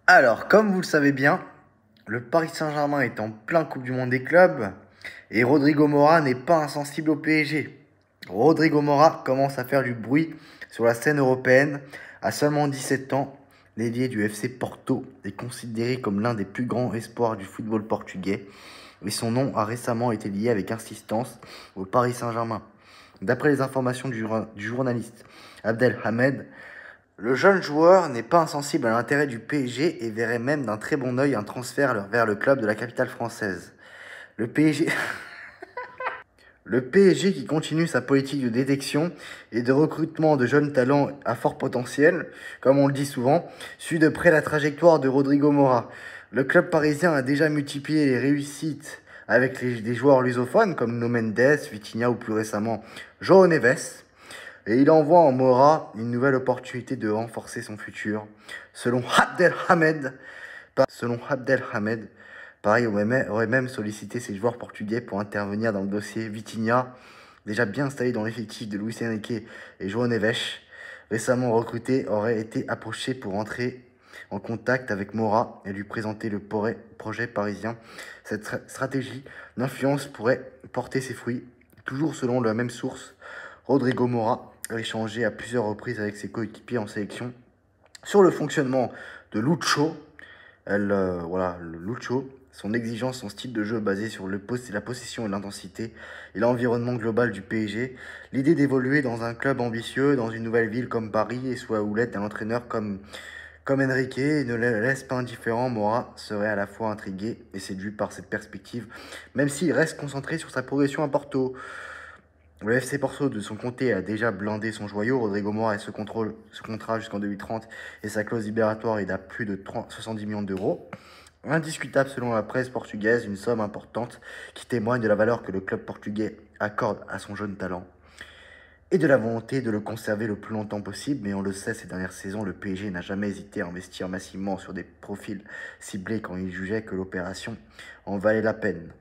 Alors, comme vous le savez bien, le Paris Saint-Germain est en plein Coupe du Monde des clubs et Rodrigo Mora n'est pas insensible au PSG. Rodrigo Mora commence à faire du bruit sur la scène européenne. À seulement 17 ans, l'ailier du FC Porto est considéré comme l'un des plus grands espoirs du football portugais et son nom a récemment été lié avec insistance au Paris Saint-Germain. D'après les informations du journaliste Abdelhamed, le jeune joueur n'est pas insensible à l'intérêt du PSG et verrait même d'un très bon œil un transfert vers le club de la capitale française. Le PSG, le PSG qui continue sa politique de détection et de recrutement de jeunes talents à fort potentiel, comme on le dit souvent, suit de près la trajectoire de Rodrigo Mora. Le club parisien a déjà multiplié les réussites avec des joueurs lusophones comme No Mendes, Vitinha ou plus récemment João Neves. Et il envoie en Mora une nouvelle opportunité de renforcer son futur. Selon Abdelhamed, Paris aurait même sollicité ses joueurs portugais pour intervenir dans le dossier. Vitinha, déjà bien installé dans l'effectif de Luis Enrique et João Neves, récemment recruté, aurait été approché pour entrer en contact avec Mora et lui présenter le projet parisien. Cette stratégie d'influence pourrait porter ses fruits. Toujours selon la même source, Rodrigo Mora a échangé à plusieurs reprises avec ses coéquipiers en sélection sur le fonctionnement de Lucho. Lucho, son exigence, son style de jeu basé sur la possession et l'intensité et l'environnement global du PSG. L'idée d'évoluer dans un club ambitieux, dans une nouvelle ville comme Paris et sous la houlette d'un entraîneur comme Enrique ne laisse pas indifférent. Mora serait à la fois intrigué et séduit par cette perspective, même s'il reste concentré sur sa progression à Porto. Le FC Porto, de son côté, a déjà blindé son joyau. Rodrigo Mora et ce contrat jusqu'en 2030 et sa clause libératoire est à plus de 70 millions d'euros. Indiscutable selon la presse portugaise, une somme importante qui témoigne de la valeur que le club portugais accorde à son jeune talent et de la volonté de le conserver le plus longtemps possible. Mais on le sait, ces dernières saisons, le PSG n'a jamais hésité à investir massivement sur des profils ciblés quand il jugeait que l'opération en valait la peine.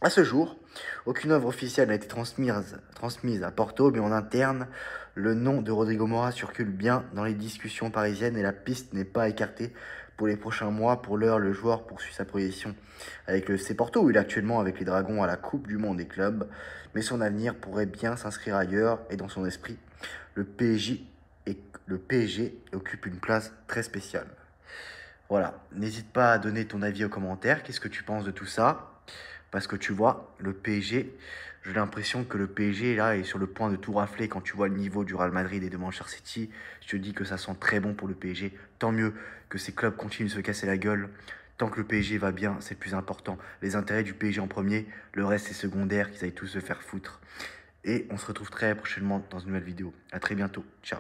À ce jour, aucune œuvre officielle n'a été transmise à Porto, mais en interne, le nom de Rodrigo Mora circule bien dans les discussions parisiennes et la piste n'est pas écartée pour les prochains mois. Pour l'heure, le joueur poursuit sa progression avec le FC Porto, où il est actuellement avec les Dragons à la Coupe du Monde des clubs, mais son avenir pourrait bien s'inscrire ailleurs et dans son esprit, le PSG occupe une place très spéciale. Voilà, n'hésite pas à donner ton avis aux commentaires, qu'est-ce que tu penses de tout ça? Parce que tu vois, le PSG, j'ai l'impression que le PSG là est sur le point de tout rafler. Quand tu vois le niveau du Real Madrid et de Manchester City, je te dis que ça sent très bon pour le PSG. Tant mieux que ces clubs continuent de se casser la gueule. Tant que le PSG va bien, c'est le plus important. Les intérêts du PSG en premier, le reste c'est secondaire, qu'ils aillent tous se faire foutre. Et on se retrouve très prochainement dans une nouvelle vidéo. À très bientôt, ciao.